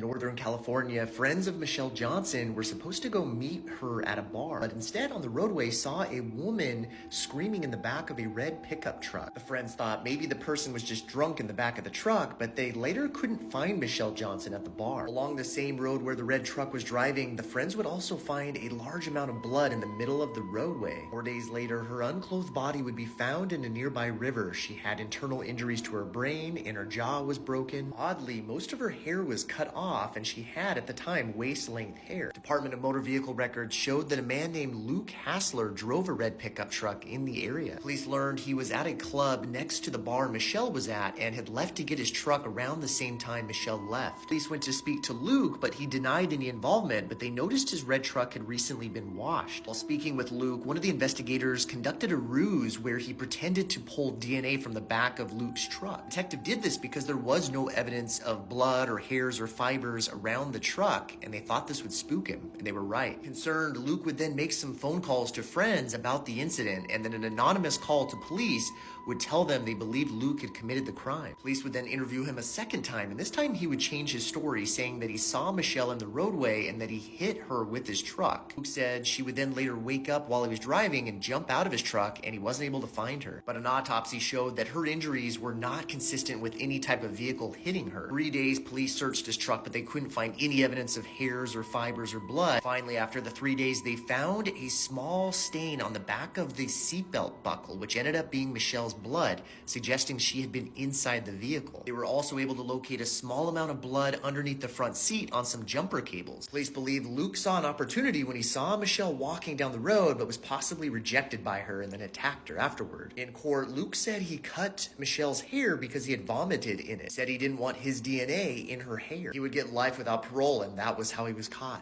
Northern California, friends of Michelle Johnson were supposed to go meet her at a bar, but instead on the roadway saw a woman screaming in the back of a red pickup truck. The friends thought maybe the person was just drunk in the back of the truck, but they later couldn't find Michelle Johnson at the bar. Along the same road where the red truck was driving, the friends would also find a large amount of blood in the middle of the roadway. 4 days later, her unclothed body would be found in a nearby river. She had internal injuries to her brain and her jaw was broken. Oddly, most of her hair was cut off and she had at the time waist-length hair. Department of Motor Vehicle records showed that a man named Luke Hassler drove a red pickup truck in the area. Police learned he was at a club next to the bar Michelle was at and had left to get his truck around the same time Michelle left. Police went to speak to Luke, but he denied any involvement, but they noticed his red truck had recently been washed. While speaking with Luke, one of the investigators conducted a ruse where he pretended to pull DNA from the back of Luke's truck. The detective did this because there was no evidence of blood or hairs or fibers around the truck, and they thought this would spook him, and they were right. Concerned, Luke would then make some phone calls to friends about the incident, and then an anonymous call to police would tell them they believed Luke had committed the crime. Police would then interview him a second time, and this time he would change his story, saying that he saw Michelle in the roadway and that he hit her with his truck. Luke said she would then later wake up while he was driving and jump out of his truck, and he wasn't able to find her. But an autopsy showed that her injuries were not consistent with any type of vehicle hitting her. 3 days, police searched his truck, but they couldn't find any evidence of hairs or fibers or blood. Finally, after the 3 days, they found a small stain on the back of the seatbelt buckle, which ended up being Michelle's blood, suggesting she had been inside the vehicle. They were also able to locate a small amount of blood underneath the front seat on some jumper cables. Police believe Luke saw an opportunity when he saw Michelle walking down the road, but was possibly rejected by her and then attacked her afterward. In court, Luke said he cut Michelle's hair because he had vomited in it. Said he didn't want his DNA in her hair. He would get life without parole, and that was how he was caught.